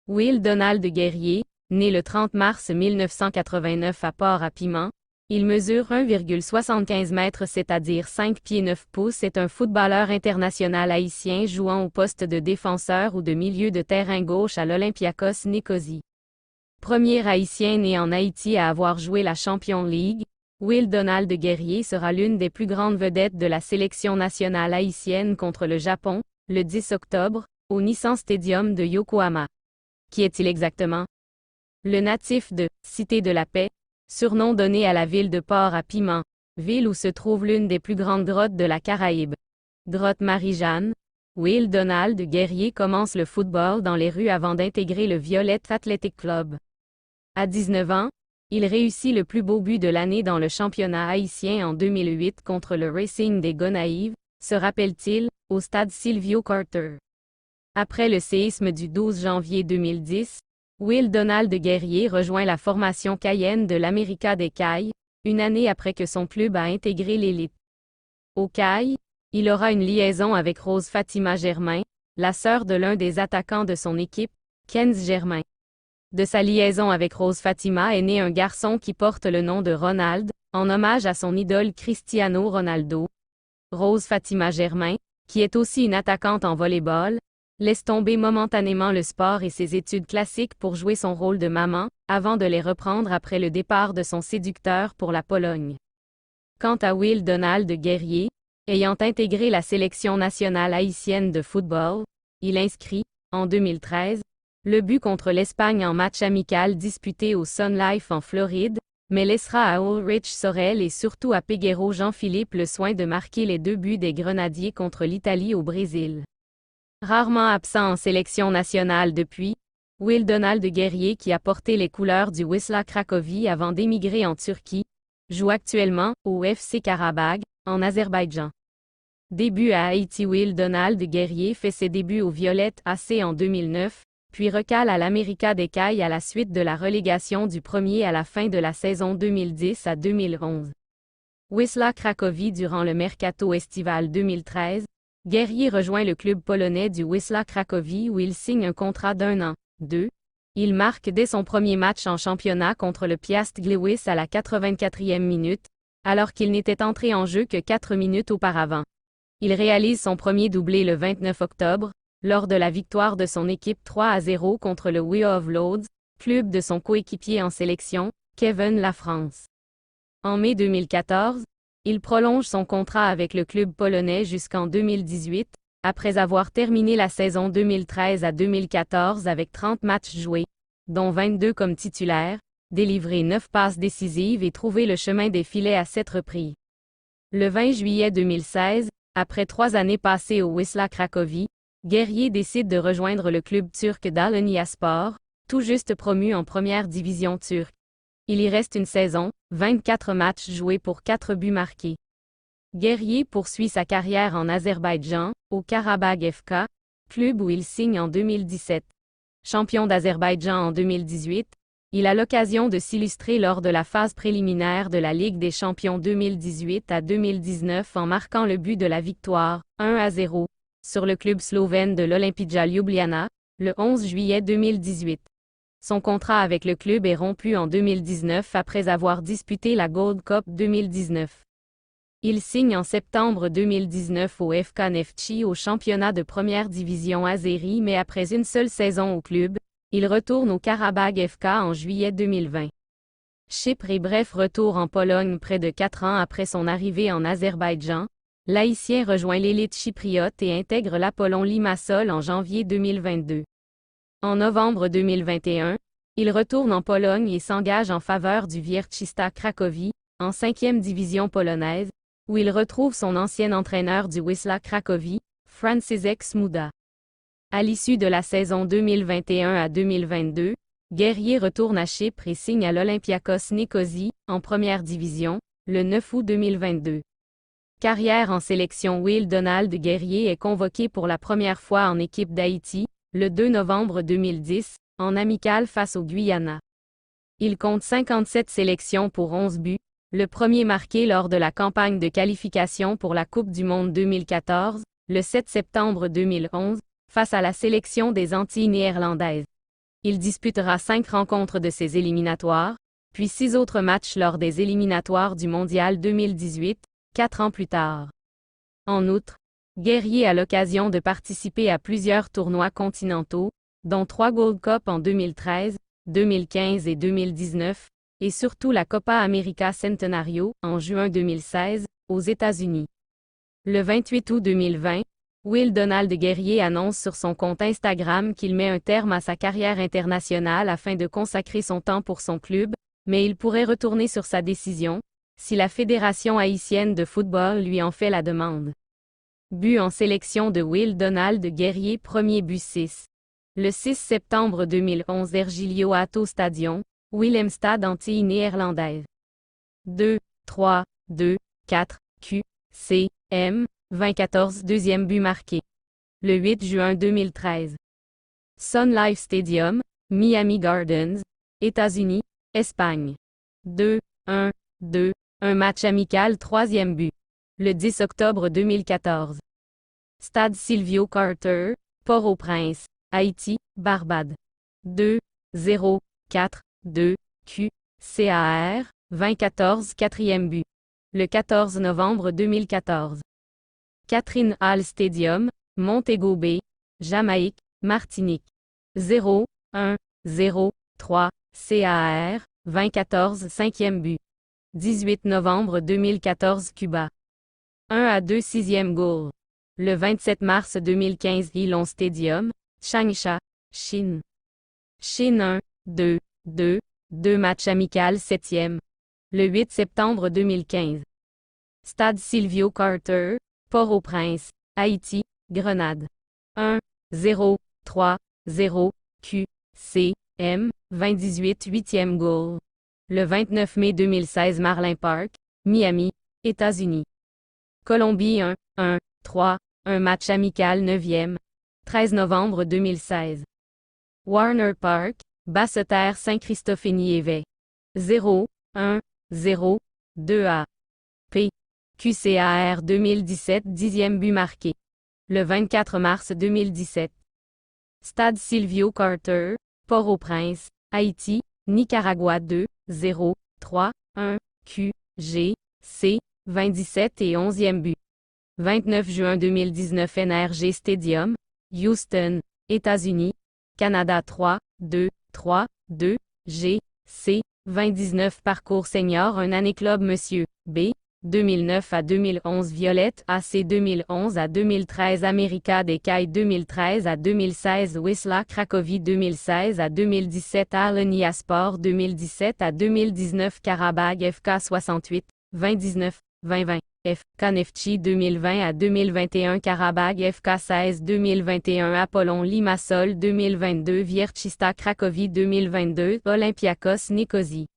Will Donald Guerrier, né le 30 mars 1989 à Port-à-Piment, il mesure 1,75 m, c'est-à-dire 5 pieds 9 pouces, est un footballeur international haïtien jouant au poste de défenseur ou de milieu de terrain gauche à l'Olympiakos Nicosie. Premier Haïtien né en Haïti à avoir joué la Champions League, Will Donald Guerrier sera l'une des plus grandes vedettes de la sélection nationale haïtienne contre le Japon, le 10 octobre, au Nissan Stadium de Yokohama. Qui est-il exactement? Le natif de « Cité de la Paix », surnom donné à la ville de Port-à-Piment, ville où se trouve l'une des plus grandes grottes de la Caraïbe. Grotte Marie-Jeanne, Will Donald Guerrier commence le football dans les rues avant d'intégrer le Violet Athletic Club. À 19 ans, il réussit le plus beau but de l'année dans le championnat haïtien en 2008 contre le Racing des Gonaïves, se rappelle-t-il, au stade Silvio Carter. Après le séisme du 12 janvier 2010, Will Donald Guerrier rejoint la formation Cayenne de l'América des Cayes, une année après que son club a intégré l'élite. Au Cayes, il aura une liaison avec Rose Fatima Germain, la sœur de l'un des attaquants de son équipe, Kenz Germain. De sa liaison avec Rose Fatima est né un garçon qui porte le nom de Ronald, en hommage à son idole Cristiano Ronaldo. Rose Fatima Germain, qui est aussi une attaquante en volley-ball, laisse tomber momentanément le sport et ses études classiques pour jouer son rôle de maman, avant de les reprendre après le départ de son séducteur pour la Pologne. Quant à Will Donald Guerrier, ayant intégré la sélection nationale haïtienne de football, il inscrit, en 2013, le but contre l'Espagne en match amical disputé au Sun Life en Floride, mais laissera à Ulrich Sorel et surtout à Peguero Jean-Philippe le soin de marquer les 2 buts des Grenadiers contre l'Italie au Brésil. Rarement absent en sélection nationale depuis, Will Donald Guerrier, qui a porté les couleurs du Wisła Cracovie avant d'émigrer en Turquie, joue actuellement au FC Karabag, en Azerbaïdjan. Début à Haïti. Will Donald Guerrier fait ses débuts au Violet AC en 2009, puis recale à l'América des Cayes à la suite de la relégation du premier à la fin de la saison 2010 à 2011. Wisła Cracovie. Durant le mercato estival 2013, Guerrier rejoint le club polonais du Wisła Cracovie où il signe un contrat d'1 an. Il marque dès son premier match en championnat contre le Piast Gliwice à la 84e minute, alors qu'il n'était entré en jeu que 4 minutes auparavant. Il réalise son premier doublé le 29 octobre, lors de la victoire de son équipe 3-0 contre le We of Lodz, club de son coéquipier en sélection, Kevin Lafrance. En mai 2014, il prolonge son contrat avec le club polonais jusqu'en 2018, après avoir terminé la saison 2013 à 2014 avec 30 matchs joués, dont 22 comme titulaire, délivré 9 passes décisives et trouvé le chemin des filets à 7 reprises. Le 20 juillet 2016, après 3 années passées au Wisła Cracovie, Guerrier décide de rejoindre le club turc d'Alanyaspor, tout juste promu en première division turque. Il y reste une saison, 24 matchs joués pour 4 buts marqués. Guerrier poursuit sa carrière en Azerbaïdjan, au Karabag FK, club où il signe en 2017. Champion d'Azerbaïdjan en 2018, il a l'occasion de s'illustrer lors de la phase préliminaire de la Ligue des champions 2018 à 2019 en marquant le but de la victoire, 1-0, sur le club slovène de l'Olimpija Ljubljana, le 11 juillet 2018. Son contrat avec le club est rompu en 2019 après avoir disputé la Gold Cup 2019. Il signe en septembre 2019 au FK Neftchi au championnat de première division azérie, mais après une seule saison au club, il retourne au Karabag FK en juillet 2020. Chypre et bref retour en Pologne près de 4 ans après son arrivée en Azerbaïdjan, l'Haïtien rejoint l'élite chypriote et intègre l'Apollon Limassol en janvier 2022. En novembre 2021, il retourne en Pologne et s'engage en faveur du Wierczysta Cracovie, en 5e division polonaise, où il retrouve son ancien entraîneur du Wisła Cracovie, Franciszek Smuda. À l'issue de la saison 2021 à 2022, Guerrier retourne à Chypre et signe à l'Olympiakos Nicosie, en première division, le 9 août 2022. Carrière en sélection. Will Donald Guerrier est convoqué pour la première fois en équipe d'Haïti, le 2 novembre 2010, en amical face au Guyana. Il compte 57 sélections pour 11 buts, le premier marqué lors de la campagne de qualification pour la Coupe du Monde 2014, le 7 septembre 2011, face à la sélection des Antilles néerlandaises. Il disputera 5 rencontres de ces éliminatoires, puis 6 autres matchs lors des éliminatoires du Mondial 2018, 4 ans plus tard. En outre, Guerrier a l'occasion de participer à plusieurs tournois continentaux, dont 3 Gold Cup en 2013, 2015 et 2019, et surtout la Copa América Centenario, en juin 2016, aux États-Unis. Le 28 août 2020, Will Donald Guerrier annonce sur son compte Instagram qu'il met un terme à sa carrière internationale afin de consacrer son temps pour son club, mais il pourrait retourner sur sa décision, si la Fédération haïtienne de football lui en fait la demande. But en sélection de Will Donald Guerrier, premier but 6. Le 6 septembre 2011 Ergilio Atto Stadion, Willemstad Antilles-Néerlandaises. 2, 3, 2, 4, Q, C, M, 2014 deuxième but marqué. Le 8 juin 2013. Sun Life Stadium, Miami Gardens, États-Unis, Espagne. 2, 1, 2, un match amical troisième but. Le 10 octobre 2014. Stade Silvio Carter, Port-au-Prince, Haïti, Barbade. 2, 0, 4, 2, Q, CAR, 2014 quatrième but. Le 14 novembre 2014. Catherine Hall Stadium, Montego Bay, Jamaïque, Martinique. 0, 1, 0, 3, CAR, 2014 cinquième but. 18 novembre 2014 Cuba. 1-2 sixième goal. Le 27 mars 2015 Yilong Stadium, Changsha, Chine. Chine 1, 2, 2, 2 matchs amical septième. Le 8 septembre 2015. Stade Silvio Carter, Port-au-Prince, Haïti, Grenade. 1, 0, 3, 0, Q, C, M, 2018 huitième goal. Le 29 mai 2016 Marlin Park, Miami, États-Unis. Colombie 1, 1, 3, un match amical 9e. 13 novembre 2016. Warner Park, Basse-Terre Saint-Christophe-Niévès. 0, 1, 0, 2 A. P. QCAR 2017 10e but marqué. Le 24 mars 2017. Stade Silvio Carter, Port-au-Prince, Haïti, Nicaragua 2, 0, 3, 1, Q, G, C, 27 et 11e but. 29 juin 2019 NRG Stadium, Houston, États-Unis, Canada 3, 2, 3, 2, G, C, 2019 Parcours senior un année club Monsieur, B, 2009 à 2011 Violette AC 2011 à 2013 America des Cailles 2013 à 2016 Wisła Cracovie 2016 à 2017 Arlenia Sport 2017 à 2019 Karabag FK 68, 2019, 2020. FK Neftchi 2020 à 2021 Karabag FK 16 2021 Apollon Limassol 2022 Wierczysta Cracovie 2022 Olympiakos Nicosie